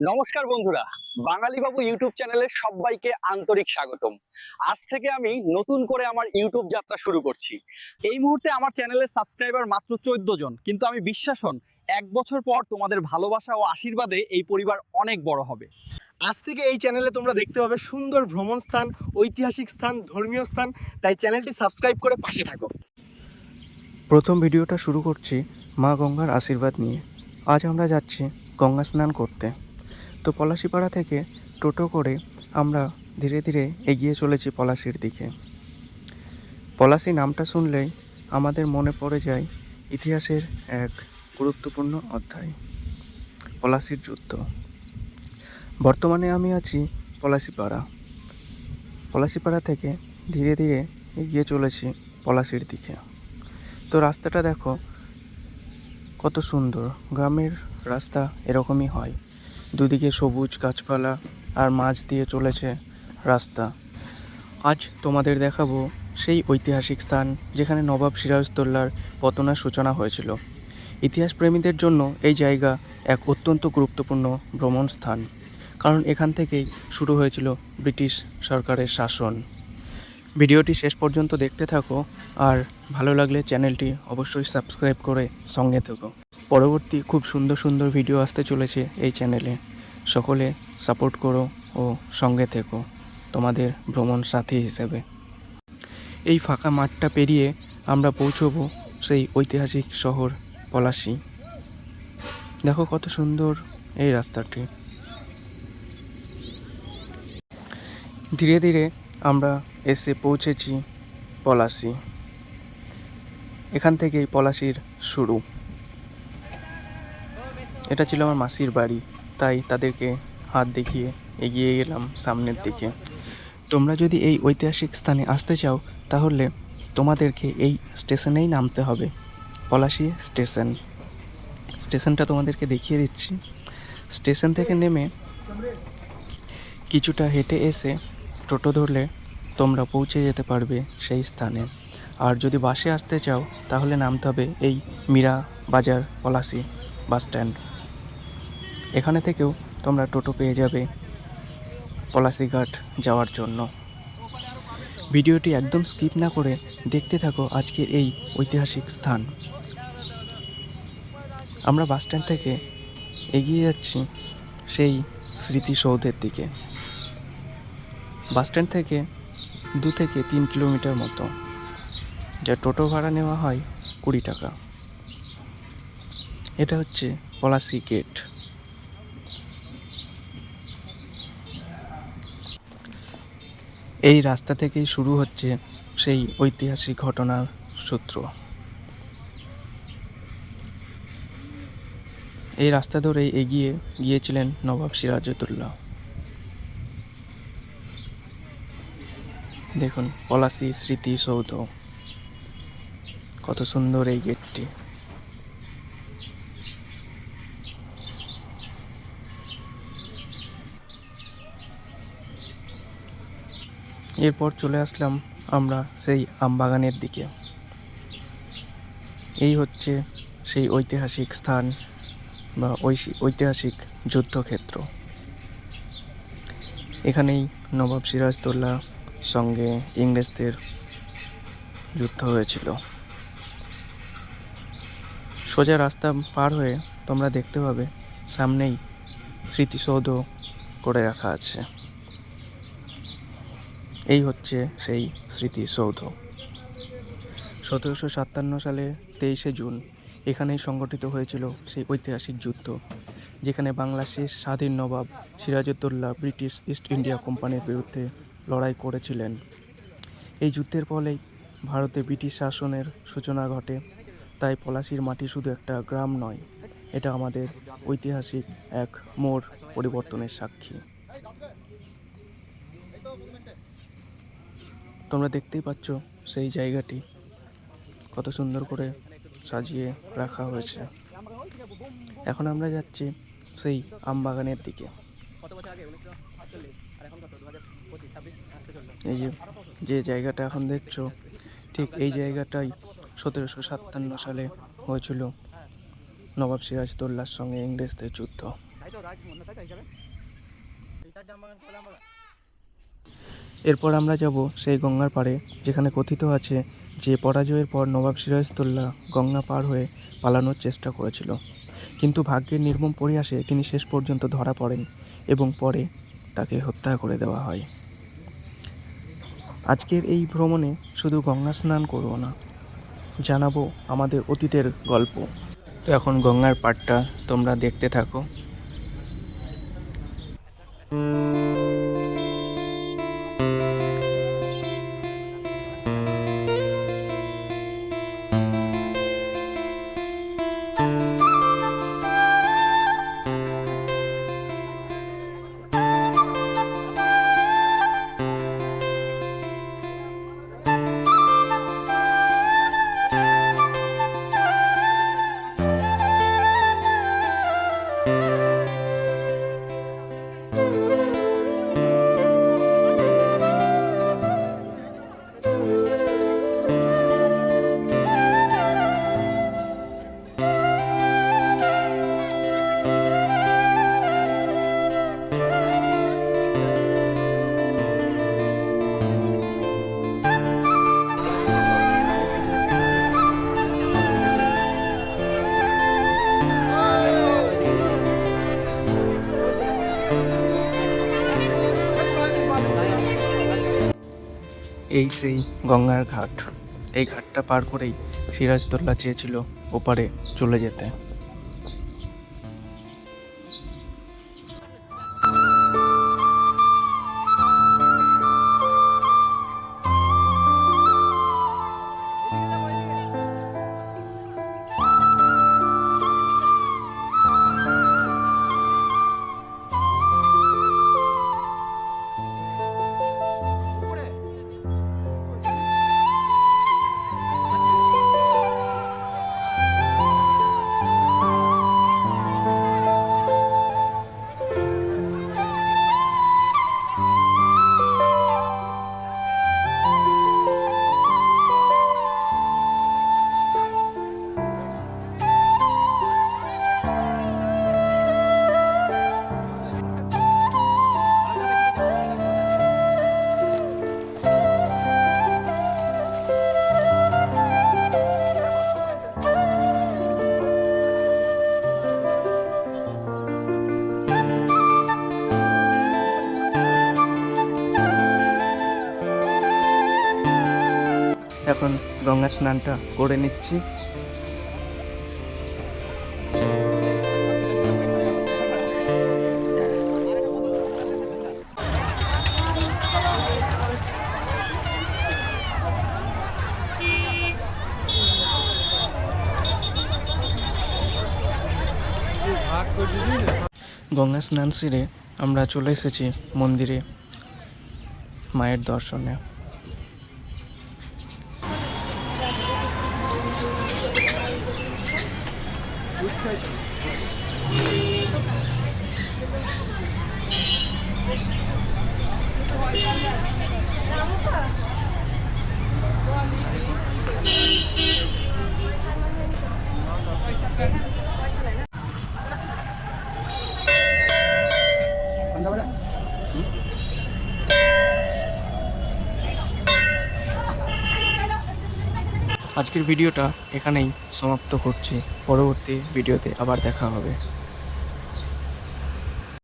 নমস্কার বন্ধুরা, বাঙালি বাবু ইউটিউব চ্যানেলে সবাইকে আন্তরিক স্বাগতম। আজ থেকে আমি নতুন করে আমার ইউটিউব যাত্রা শুরু করছি। এই মুহূর্তে আমার চ্যানেলের সাবস্ক্রাইবার মাত্র 14 জন, কিন্তু আমি বিশ্বাস হন 1 বছর পর তোমাদের ভালোবাসা ও আশীর্বাদে এই পরিবার অনেক বড় হবে। আজ থেকে এই চ্যানেলে তোমরা দেখতে পাবে সুন্দর ভ্রমণ স্থান, ঐতিহাসিক স্থান, ধর্মীয় স্থান। তাই চ্যানেলটি সাবস্ক্রাইব করে পাশে থাকো। প্রথম ভিডিওটা শুরু করছি মা গঙ্গার আশীর্বাদ নিয়ে। আজ আমরা যাচ্ছি গঙ্গা স্নান করতে। তো পলাশিপাড়া থেকে টোটো করে আমরা ধীরে ধীরে এগিয়ে চলেছি পলাশির দিকে। পলাশি নামটা শুনলেই আমাদের মনে পড়ে যায় ইতিহাসের এক গুরুত্বপূর্ণ অধ্যায়, পলাশির যুদ্ধ। বর্তমানে আমি আছি পলাশিপাড়া। পলাশিপাড়া থেকে ধীরে ধীরে এগিয়ে চলেছি পলাশির দিকে। তো রাস্তাটা দেখো কত সুন্দর। গ্রামের রাস্তা এরকমই হয়, দুদিকে সবুজ গাছপালা আর মাঝ দিয়ে চলেছে রাস্তা। আজ তোমাদের দেখাবো সেই ঐতিহাসিক স্থান যেখানে নবাব সিরাজউদ্দৌলার পতনের সূচনা হয়েছিল। ইতিহাস প্রেমীদের জন্য এই জায়গা এক অত্যন্ত গুরুত্বপূর্ণ ভ্রমণ স্থান, কারণ এখান থেকেই শুরু হয়েছিল ব্রিটিশ সরকারের শাসন। ভিডিওটি শেষ পর্যন্ত দেখতে থাকো, আর ভালো লাগলে চ্যানেলটি অবশ্যই সাবস্ক্রাইব করে সঙ্গে থেকো। পরবর্তী খুব সুন্দর সুন্দর ভিডিও আসতে চলেছে এই চ্যানেলে। সকলে সাপোর্ট করো ও সঙ্গে থেকো তোমাদের ভ্রমণ সাথী হিসেবে। এই ফাঁকা মাঠটা পেরিয়ে আমরা পৌঁছবো সেই ঐতিহাসিক শহর পলাশি। দেখো কত সুন্দর এই রাস্তাটি। ধীরে ধীরে আমরা এসে পৌঁছেছি পলাশি। এখান থেকেই পলাশির শুরু। এটা ছিল আমার মাসির বাড়ি, তাই তাদেরকে হাত দেখিয়ে এগিয়ে গেলাম সামনের দিকে। তোমরা যদি এই ঐতিহাসিক স্থানে আসতে চাও তাহলে তোমাদেরকে এই স্টেশনেই নামতে হবে, পলাশি স্টেশন। স্টেশনটা তোমাদেরকে দেখিয়ে দিচ্ছি। স্টেশন থেকে নেমে কিছুটা হেঁটে এসে টোটো ধরলে তোমরা পৌঁছে যেতে পারবে সেই স্থানে। আর যদি বাসে আসতে চাও তাহলে নামতে হবে এই মীরা বাজার পলাশি বাস স্ট্যান্ড। এখানে থেকেও তোমরা টোটো পেয়ে যাবে পলাশিঘাট যাওয়ার জন্য। ভিডিওটি একদম স্কিপ না করে দেখতে থাকো আজকের এই ঐতিহাসিক স্থান। আমরা বাস স্ট্যান্ড থেকে এগিয়ে যাচ্ছি সেই স্মৃতিসৌধের দিকে। বাস স্ট্যান্ড থেকে 2 থেকে 3 কিলোমিটার মতো, যা টোটো ভাড়া নেওয়া হয় 20 টাকা। এটা হচ্ছে পলাশি গেট। এই রাস্তা থেকেই শুরু হচ্ছে সেই ঐতিহাসিক ঘটনার সূত্র। এই রাস্তা ধরেই এগিয়ে গিয়েছিলেন নবাব সিরাজউদ্দৌলা। দেখুন পলাশি স্মৃতিসৌধ, কত সুন্দর এই গেটটি। এরপর চলে আসলাম আমরা সেই আমবাগানের দিকে। এই হচ্ছে সেই ঐতিহাসিক স্থান বা ঐতিহাসিক যুদ্ধক্ষেত্র। এখানেই নবাব সিরাজউদ্দৌলার সঙ্গে ইংরেজদের যুদ্ধ হয়েছিল। সোজা রাস্তা পার হয়ে তোমরা দেখতে পাবে সামনেই স্মৃতিসৌধ করে রাখা আছে। এই হচ্ছে সেই স্মৃতিসৌধ। 1757 সালে 23শে জুন এখানেই সংগঠিত হয়েছিল সেই ঐতিহাসিক যুদ্ধ, যেখানে বাংলাদেশের স্বাধীন নবাব সিরাজউদ্দৌলা ব্রিটিশ ইস্ট ইন্ডিয়া কোম্পানির বিরুদ্ধে লড়াই করেছিলেন। এই যুদ্ধের ফলেই ভারতে ব্রিটিশ শাসনের সূচনা ঘটে। তাই পলাশির মাটি শুধু একটা গ্রাম নয়, এটা আমাদের ঐতিহাসিক এক মোড় পরিবর্তনের সাক্ষী। তোমরা দেখতেই পাচ্ছ সেই জায়গাটি কত সুন্দর করে সাজিয়ে রাখা হয়েছে। এখন আমরা যাচ্ছি সেই আমবাগানের দিকে। এই যে জায়গাটা এখন দেখছো, ঠিক এই জায়গাটাই 1757 সালে হয়েছিল নবাব সিরাজউদ্দৌলার সঙ্গে ইংরেজদের যুদ্ধ। এরপর আমরা যাব সেই গঙ্গার পাড়ে, যেখানে কথিত আছে যে পরাজয়ের পর নবাব সিরাজউদ্দৌলা গঙ্গা পার হয়ে পালানোর চেষ্টা করেছিল, কিন্তু ভাগ্যের নির্মম পরিহাসে তিনি শেষ পর্যন্ত ধরা পড়েন এবং পরে তাকে হত্যা করে দেওয়া হয়। আজকের এই ভ্রমণে শুধু গঙ্গা স্নান করব না, জানাবো আমাদের অতীতের গল্প। তো এখন গঙ্গার পাড়টা তোমরা দেখতে থাকো। এই সেই গঙ্গার ঘাট। এই ঘাটটা পার করেই সিরাজউদ্দৌলা চেয়েছিল ওপারে চলে যেতে। এখন গঙ্গা স্নানটা করে নিচ্ছি। গঙ্গা স্নান সেরে আমরা চলে এসেছি মন্দিরে মায়ের দর্শনে। আজকের ভিডিওটা এখানেই সমাপ্ত করছি। পরবর্তী ভিডিওতে আবার দেখা হবে।